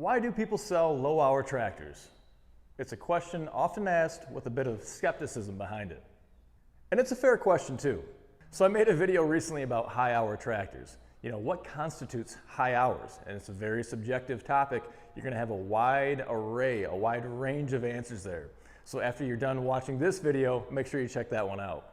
Why do people sell low-hour tractors? It's a question often asked with a bit of skepticism behind it. And it's a fair question too. So I made a video recently about high-hour tractors. What constitutes high hours? And it's a very subjective topic. You're gonna have a wide array, a wide range of answers there. So after you're done watching this video, make sure you check that one out.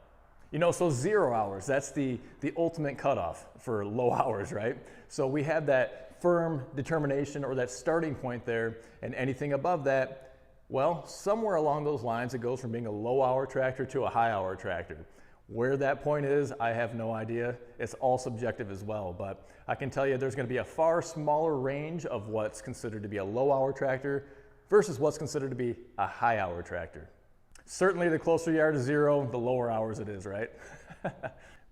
So 0 hours, that's the ultimate cutoff for low hours, right? So we have that firm determination or that starting point there, and anything above that, well, somewhere along those lines, it goes from being a low-hour tractor to a high-hour tractor. Where that point is, I have no idea. It's all subjective as well, but I can tell you there's going to be a far smaller range of what's considered to be a low-hour tractor versus what's considered to be a high-hour tractor. Certainly the closer you are to zero, the lower hours it is, right?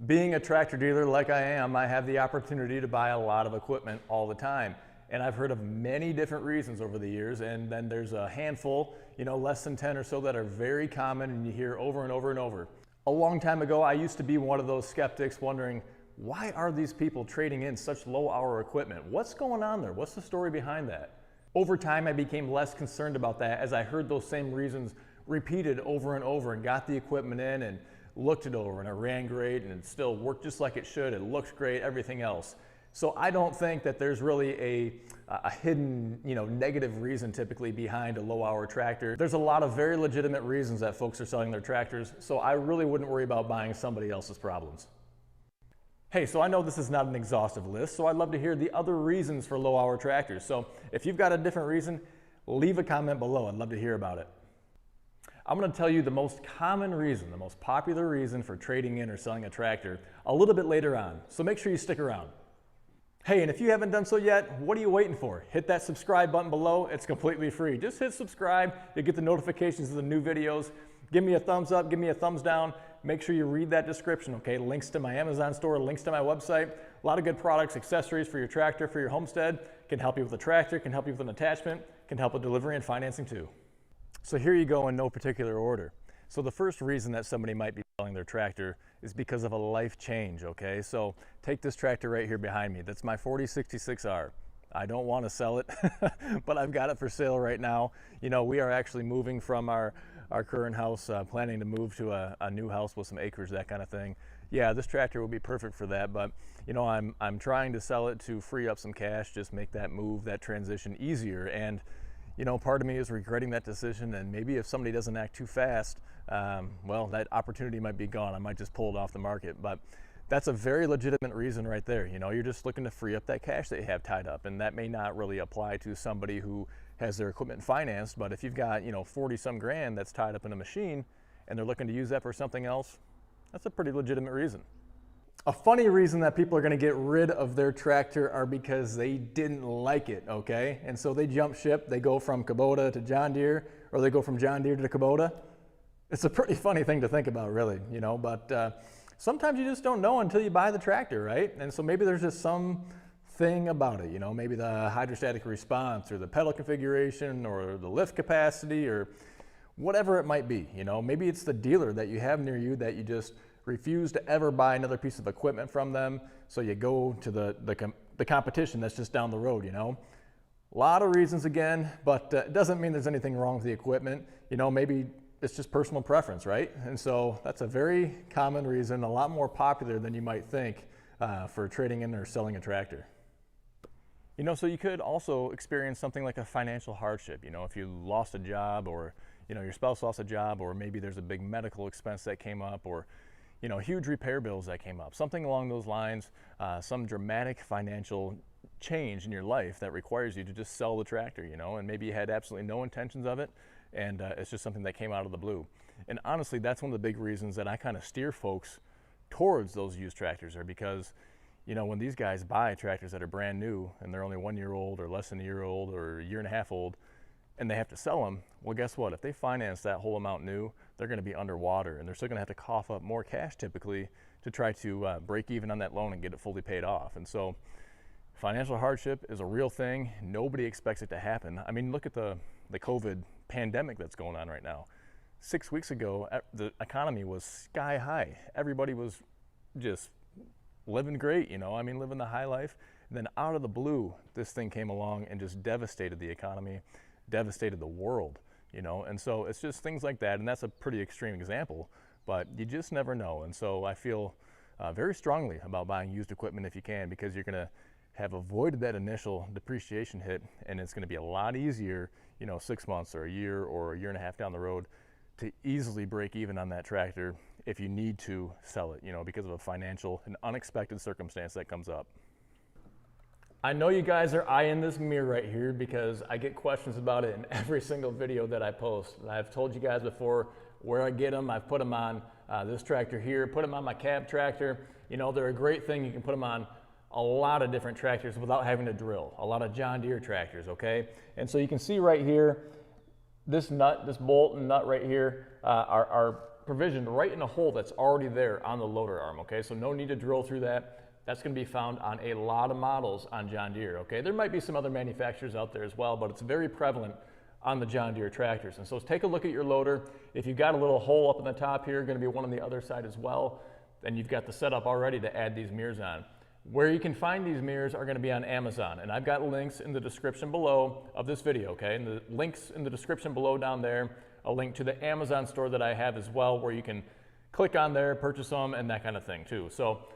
Being a tractor dealer like I am, I have the opportunity to buy a lot of equipment all the time. And I've heard of many different reasons over the years, and then there's a handful, less than 10 or so that are very common and you hear over and over and over. A long time ago, I used to be one of those skeptics wondering, why are these people trading in such low-hour equipment? What's going on there? What's the story behind that? Over time, I became less concerned about that as I heard those same reasons repeated over and over and got the equipment in and looked it over and it ran great and it still worked just like it should. It looks great, everything else. So I don't think that there's really a hidden, negative reason typically behind a low-hour tractor. There's a lot of very legitimate reasons that folks are selling their tractors, so I really wouldn't worry about buying somebody else's problems. Hey, so I know this is not an exhaustive list, so I'd love to hear the other reasons for low-hour tractors. So if you've got a different reason, leave a comment below. I'd love to hear about it. I'm going to tell you the most common reason, the most popular reason for trading in or selling a tractor a little bit later on, so make sure you stick around. Hey, and if you haven't done so yet, what are you waiting for? Hit that subscribe button below. It's completely free. Just hit subscribe. You'll get the notifications of the new videos. Give me a thumbs up. Give me a thumbs down. Make sure you read that description, okay? Links to my Amazon store, links to my website. A lot of good products, accessories for your tractor, for your homestead. Can help you with a tractor, can help you with an attachment, can help with delivery and financing too. So here you go in no particular order. So the first reason that somebody might be selling their tractor is because of a life change, okay? So take this tractor right here behind me. That's my 4066R. I don't want to sell it, but I've got it for sale right now. We are actually moving from our current house, planning to move to a new house with some acreage, that kind of thing. Yeah, this tractor will be perfect for that, but I'm trying to sell it to free up some cash, just make that move, that transition easier. And part of me is regretting that decision, and maybe if somebody doesn't act too fast, well, that opportunity might be gone. I might just pull it off the market, but that's a very legitimate reason right there. You're just looking to free up that cash that you have tied up, and that may not really apply to somebody who has their equipment financed, but if you've got, 40 some grand that's tied up in a machine and they're looking to use that for something else, that's a pretty legitimate reason. A funny reason that people are going to get rid of their tractor are because they didn't like it, okay? And so they jump ship, they go from Kubota to John Deere, or they go from John Deere to Kubota. It's a pretty funny thing to think about, really, but sometimes you just don't know until you buy the tractor, right? And so maybe there's just something about it, maybe the hydrostatic response or the pedal configuration or the lift capacity or whatever it might be, maybe it's the dealer that you have near you that you just refuse to ever buy another piece of equipment from them, so you go to the competition that's just down the road, A lot of reasons again, but it doesn't mean there's anything wrong with the equipment. Maybe it's just personal preference, right? And so that's a very common reason, a lot more popular than you might think for trading in or selling a tractor. So you could also experience something like a financial hardship, if you lost a job or, your spouse lost a job, or maybe there's a big medical expense that came up, or huge repair bills that came up, something along those lines, some dramatic financial change in your life that requires you to just sell the tractor, and maybe you had absolutely no intentions of it, and it's just something that came out of the blue. And honestly, that's one of the big reasons that I kind of steer folks towards those used tractors, are because, when these guys buy tractors that are brand new and they're only 1 year old or less than a year old or a year and a half old, and they have to sell them, well, guess what? If they finance that whole amount new, they're going to be underwater, and they're still going to have to cough up more cash typically to try to break even on that loan and get it fully paid off. And so financial hardship is a real thing. Nobody expects it to happen. I mean, look at the COVID pandemic that's going on right now. 6 weeks ago, the economy was sky high. Everybody was just living great, living the high life. And then out of the blue, this thing came along and just devastated the economy, devastated the world, you know? And so it's just things like that, and that's a pretty extreme example, but you just never know. And so I feel very strongly about buying used equipment if you can, because you're gonna have avoided that initial depreciation hit, and it's gonna be a lot easier, you know, 6 months or a year and a half down the road to easily break even on that tractor if you need to sell it, you know, because of a financial and unexpected circumstance that comes up. I know you guys are eyeing this mirror right here because I get questions about it in every single video that I post. I've told you guys before where I get them. I've put them on this tractor here, put them on my cab tractor. You know, they're a great thing. You can put them on a lot of different tractors without having to drill, a lot of John Deere tractors, okay? And so you can see right here, this nut, this bolt and nut right here are provisioned right in a hole that's already there on the loader arm, okay? So no need to drill through that. That's gonna be found on a lot of models on John Deere, okay? There might be some other manufacturers out there as well, but it's very prevalent on the John Deere tractors. And so take a look at your loader. If you've got a little hole up in the top here, gonna be one on the other side as well, then you've got the setup already to add these mirrors on. Where you can find these mirrors are going to be on Amazon, and I've got links in the description below of this video, okay? And the links in the description below down there, a link to the Amazon store that I have as well, where you can click on there, purchase them, and that kind of thing too. So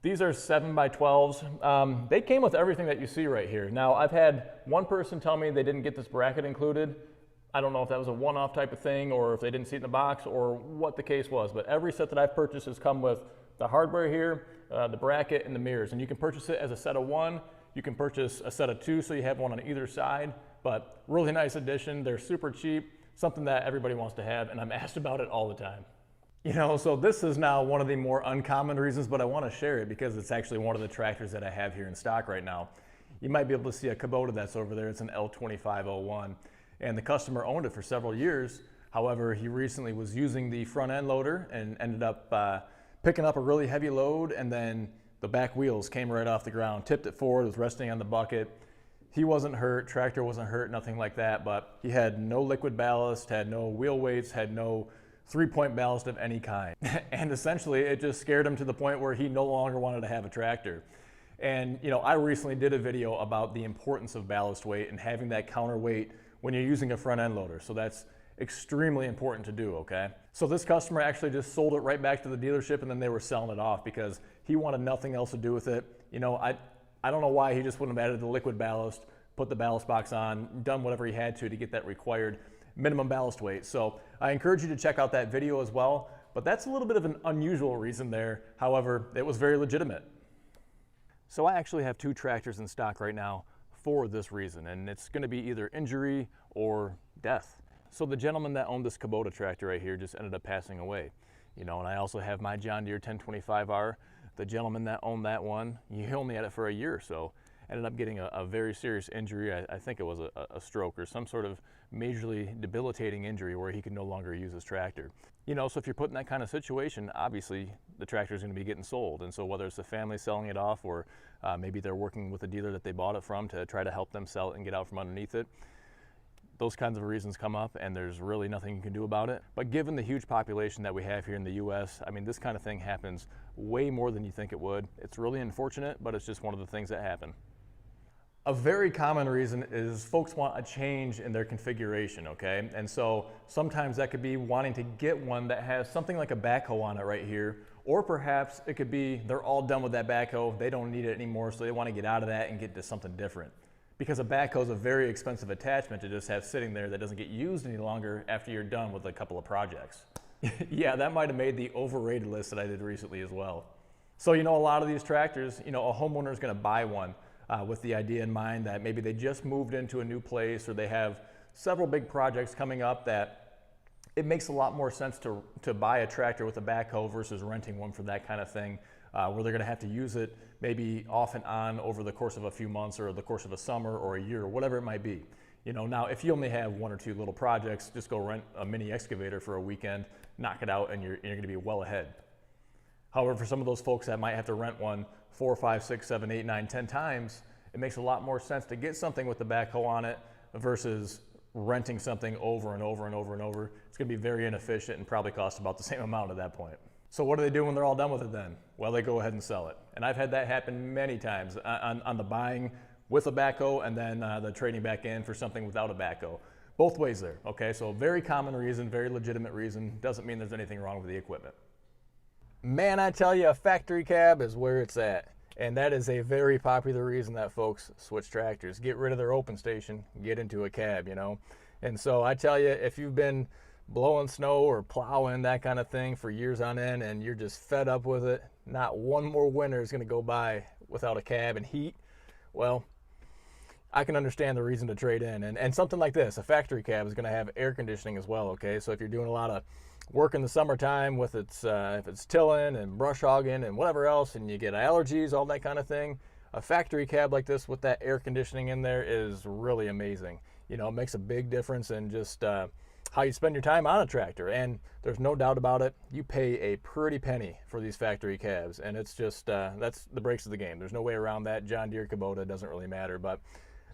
these are 7x12s. They came with everything that you see right here. Now, I've had one person tell me they didn't get this bracket included. I don't know if that was a one-off type of thing, or if they didn't see it in the box, or what the case was, but every set that I've purchased has come with the hardware here, the bracket, and the mirrors. And you can purchase it as a set of one. You can purchase a set of two, so you have one on either side. But really nice addition. They're super cheap, something that everybody wants to have, and I'm asked about it all the time. You know, so this is now one of the more uncommon reasons, but I want to share it because it's actually one of the tractors that I have here in stock right now. You might be able to see a Kubota that's over there. It's an L2501, and the customer owned it for several years. However, he recently was using the front end loader and ended up picking up a really heavy load, and then the back wheels came right off the ground, tipped it forward, was resting on the bucket. He wasn't hurt, tractor wasn't hurt, nothing like that, but he had no liquid ballast, had no wheel weights, had no 3-point ballast of any kind. And essentially it just scared him to the point where he no longer wanted to have a tractor. And you know, I recently did a video about the importance of ballast weight and having that counterweight when you're using a front end loader. So that's extremely important to do, okay? So this customer actually just sold it right back to the dealership, and then they were selling it off because he wanted nothing else to do with it. You know, I don't know why he just wouldn't have added the liquid ballast, put the ballast box on, done whatever he had to get that required minimum ballast weight. So I encourage you to check out that video as well, but that's a little bit of an unusual reason there. However, it was very legitimate. So I actually have two tractors in stock right now for this reason, and it's gonna be either injury or death. So the gentleman that owned this Kubota tractor right here just ended up passing away. You know, and I also have my John Deere 1025R. The gentleman that owned that one, he only had it for a year or so, ended up getting a very serious injury. I think it was a stroke or some sort of majorly debilitating injury where he could no longer use his tractor. You know, so if you're put in that kind of situation, obviously the tractor is going to be getting sold. And so whether it's the family selling it off, or maybe they're working with a dealer that they bought it from to try to help them sell it and get out from underneath it, those kinds of reasons come up, and there's really nothing you can do about it. But given the huge population that we have here in the US, I mean, this kind of thing happens way more than you think it would. It's really unfortunate, but it's just one of the things that happen. A very common reason is folks want a change in their configuration, okay? And so sometimes that could be wanting to get one that has something like a backhoe on it right here, or perhaps it could be they're all done with that backhoe, they don't need it anymore, so they want to get out of that and get to something different. Because a backhoe is a very expensive attachment to just have sitting there that doesn't get used any longer after you're done with a couple of projects. Yeah, that might have made the overrated list that I did recently as well. So, you know, a lot of these tractors, you know, a homeowner is going to buy one with the idea in mind that maybe they just moved into a new place, or they have several big projects coming up that it makes a lot more sense to buy a tractor with a backhoe versus renting one for that kind of thing, where they're going to have to use it maybe off and on over the course of a few months, or the course of a summer or a year, or whatever it might be. You know, now if you only have one or two little projects, just go rent a mini excavator for a weekend, knock it out, and you're going to be well ahead. However, for some of those folks that might have to rent one 4, 5, 6, 7, 8, 9, 10 times, it makes a lot more sense to get something with the backhoe on it versus renting something over and over and over and over. It's going to be very inefficient and probably cost about the same amount at that point. So what do they do when they're all done with it then? Well, they go ahead and sell it. And I've had that happen many times on the buying with a backhoe and then the trading back in for something without a backhoe. Both ways there, okay? So very common reason, very legitimate reason. Doesn't mean there's anything wrong with the equipment. Man, I tell you, a factory cab is where it's at. And that is a very popular reason that folks switch tractors. Get rid of their open station, get into a cab, you know? And so I tell you, if you've been blowing snow or plowing, that kind of thing for years on end, and you're just fed up with it, not one more winter is gonna go by without a cab and heat, well, I can understand the reason to trade in. And something like this, a factory cab is gonna have air conditioning as well, okay? So if you're doing a lot of work in the summertime with if it's tilling and brush hogging and whatever else, and you get allergies, all that kind of thing, a factory cab like this with that air conditioning in there is really amazing. You know, it makes a big difference in just how you spend your time on a tractor. And there's no doubt about it, you pay a pretty penny for these factory cabs, and it's just, that's the breaks of the game. There's no way around that. John Deere, Kubota, doesn't really matter, but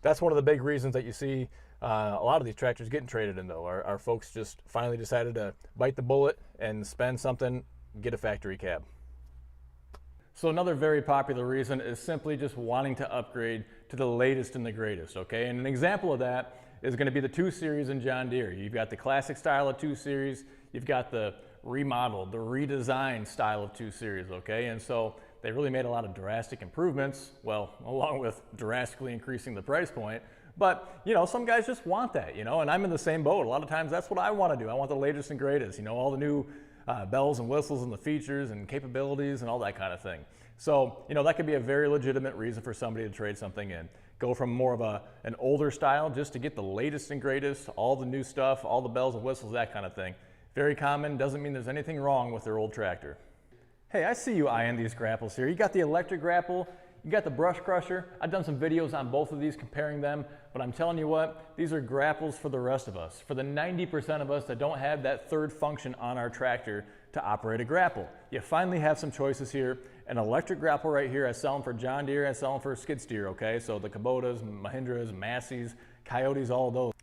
that's one of the big reasons that you see a lot of these tractors getting traded in, though. Our folks just finally decided to bite the bullet and spend something, get a factory cab. So another very popular reason is simply just wanting to upgrade to the latest and the greatest, okay? And an example of that is going to be the 2 Series in John Deere. You've got the classic style of 2 Series, you've got the remodeled, the redesigned style of 2 Series, okay? And so they really made a lot of drastic improvements, well, along with drastically increasing the price point. But, you know, some guys just want that, you know, and I'm in the same boat. A lot of times that's what I want to do. I want the latest and greatest, you know, all the new bells and whistles and the features and capabilities and all that kind of thing. So, you know, that could be a very legitimate reason for somebody to trade something in. Go from more of an older style just to get the latest and greatest, all the new stuff, all the bells and whistles, that kind of thing. Very common, doesn't mean there's anything wrong with their old tractor. Hey, I see you eyeing these grapples here. You got the electric grapple, you got the brush crusher. I've done some videos on both of these comparing them, but I'm telling you what, these are grapples for the rest of us. For the 90% of us that don't have that third function on our tractor to operate a grapple. You finally have some choices here. An electric grapple right here, I sell them for John Deere, I sell them for skid steer, okay? So the Kubotas, Mahindras, Masseys, Coyotes, all of those.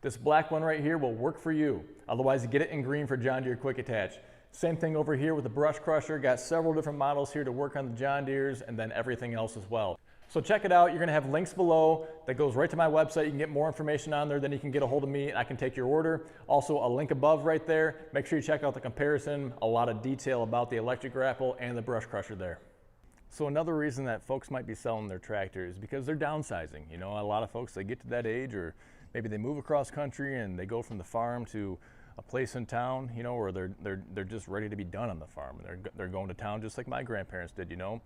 This black one right here will work for you. Otherwise, you get it in green for John Deere Quick Attach. Same thing over here with the brush crusher. Got several different models here to work on the John Deeres and then everything else as well. So check it out. You're going to have links below that goes right to my website. You can get more information on there. Then you can get a hold of me and I can take your order. Also a link above right there. Make sure you check out the comparison. A lot of detail about the electric grapple and the brush crusher there. So another reason that folks might be selling their tractor is because they're downsizing. You know, a lot of folks, they get to that age, or maybe they move across country and they go from the farm to a place in town, you know, or they're just ready to be done on the farm. They're going to town just like my grandparents did, you know.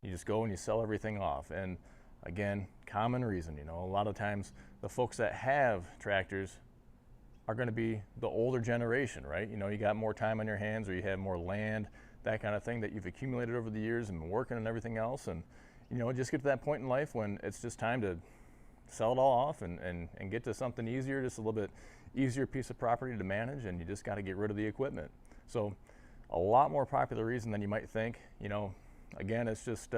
You just go and you sell everything off. And again, common reason, you know, a lot of times the folks that have tractors are going to be the older generation, right? You know, you got more time on your hands, or you have more land, that kind of thing that you've accumulated over the years and been working and everything else. And, you know, just get to that point in life when it's just time to sell it all off and get to something easier, just a little bit easier piece of property to manage, and you just got to get rid of the equipment. So a lot more popular reason than you might think. You know, again, it's just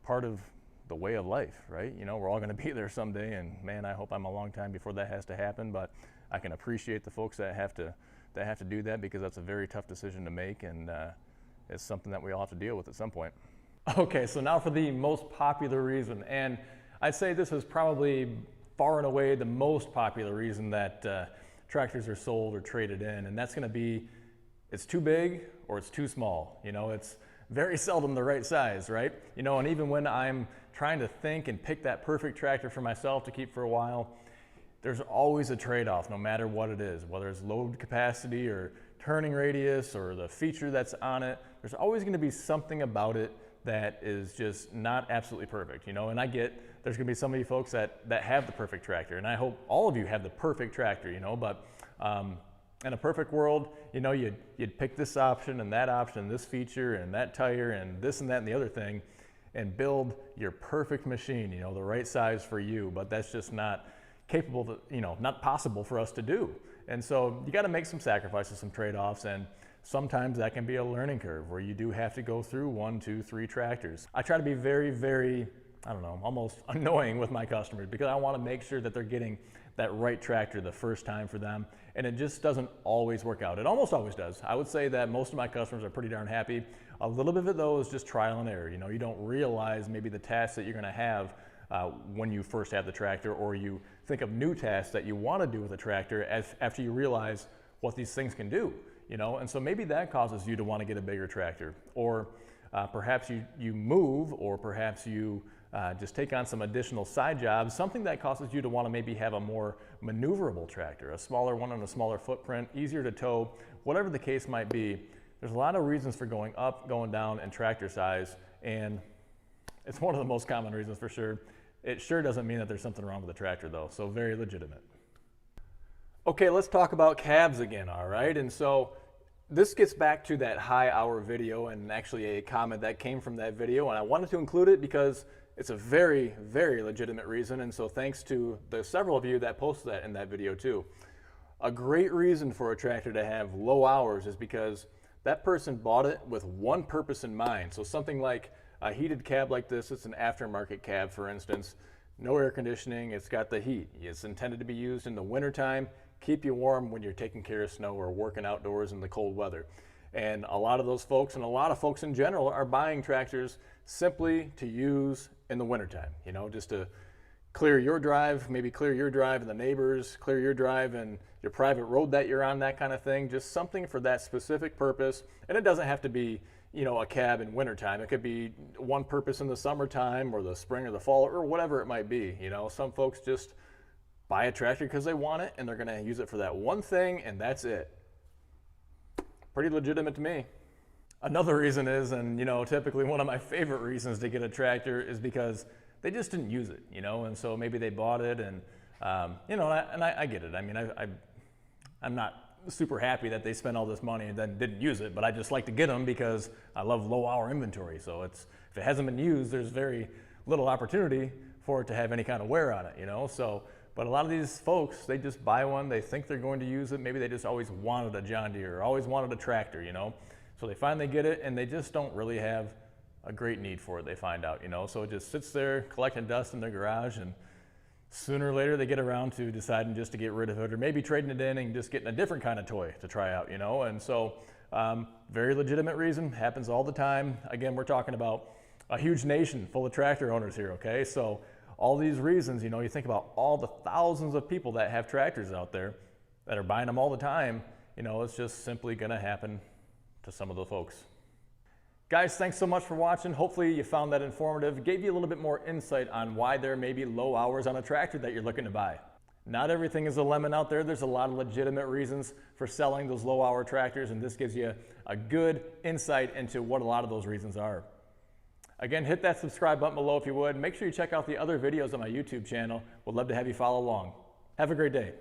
part of the way of life, right? You know, we're all going to be there someday, and man, I hope I'm a long time before that has to happen, but I can appreciate the folks that have to do that, because that's a very tough decision to make, and it's something that we all have to deal with at some point. Okay, so now for the most popular reason, and I'd say this is probably far and away the most popular reason that tractors are sold or traded in, and that's going to be it's too big or it's too small. You know, it's very seldom the right size, right? You know, and even when I'm trying to think and pick that perfect tractor for myself to keep for a while, there's always a trade-off, no matter what it is, whether it's load capacity or turning radius or the feature that's on it. There's always going to be something about it that is just not absolutely perfect, you know. And I get there's going to be some of you folks that have the perfect tractor, and I hope all of you have the perfect tractor, you know. But in a perfect world, you know, you'd pick this option and that option, this feature and that tire and this and that and the other thing, and build your perfect machine, you know, the right size for you. But that's just not capable to, you know, not possible for us to do. And so you got to make some sacrifices, some trade-offs, and sometimes that can be a learning curve where you do have to go through 1, 2, 3 tractors. I try to be very, very I don't know, almost annoying with my customers because I want to make sure that they're getting that right tractor the first time for them. And it just doesn't always work out. It almost always does. I would say that most of my customers are pretty darn happy. A little bit of it though is just trial and error. You know, you don't realize maybe the tasks that you're going to have when you first have the tractor, or you think of new tasks that you want to do with a tractor after you realize what these things can do, you know? And so maybe that causes you to want to get a bigger tractor, or perhaps you move, or perhaps you just take on some additional side jobs, something that causes you to want to maybe have a more maneuverable tractor, a smaller one on a smaller footprint, easier to tow, whatever the case might be. There's a lot of reasons for going up, going down in tractor size, and it's one of the most common reasons for sure. It sure doesn't mean that there's something wrong with the tractor though, so very legitimate. Okay, let's talk about cabs again, all right? And so this gets back to that high hour video, and actually a comment that came from that video, and I wanted to include it because it's a very, very legitimate reason, and so thanks to the several of you that posted that in that video too. A great reason for a tractor to have low hours is because that person bought it with one purpose in mind. So something like a heated cab like this, it's an aftermarket cab for instance, no air conditioning, it's got the heat. It's intended to be used in the wintertime, keep you warm when you're taking care of snow or working outdoors in the cold weather. And a lot of those folks, and a lot of folks in general, are buying tractors simply to use in the wintertime, you know, just to clear your drive, maybe clear your drive and the neighbors, clear your drive and your private road that you're on, that kind of thing. Just something for that specific purpose. And it doesn't have to be, you know, a cab in wintertime. It could be one purpose in the summertime or the spring or the fall or whatever it might be. You know, some folks just buy a tractor because they want it and they're going to use it for that one thing, and that's it. Pretty legitimate to me. Another reason is, and you know, typically one of my favorite reasons to get a tractor is because they just didn't use it, you know, and so maybe they bought it, and you know, I get it. I mean, I'm not super happy that they spent all this money and then didn't use it, but I just like to get them because I love low hour inventory. So if it hasn't been used, there's very little opportunity for it to have any kind of wear on it, you know. So, but a lot of these folks, they just buy one, they think they're going to use it. Maybe they just always wanted a John Deere or always wanted a tractor, you know. So they finally get it, and they just don't really have a great need for it, they find out, you know. So it just sits there collecting dust in their garage, and sooner or later they get around to deciding just to get rid of it, or maybe trading it in and just getting a different kind of toy to try out, you know. And so very legitimate reason, happens all the time. Again, we're talking about a huge nation full of tractor owners here, okay? So all these reasons, you know, you think about all the thousands of people that have tractors out there that are buying them all the time, you know, it's just simply gonna happen to some of the folks. Guys, thanks so much for watching. Hopefully you found that informative. Gave you a little bit more insight on why there may be low hours on a tractor that you're looking to buy. Not everything is a lemon out there. There's a lot of legitimate reasons for selling those low hour tractors, and this gives you a good insight into what a lot of those reasons are. Again, hit that subscribe button below if you would. Make sure you check out the other videos on my YouTube channel. Would love to have you follow along. Have a great day.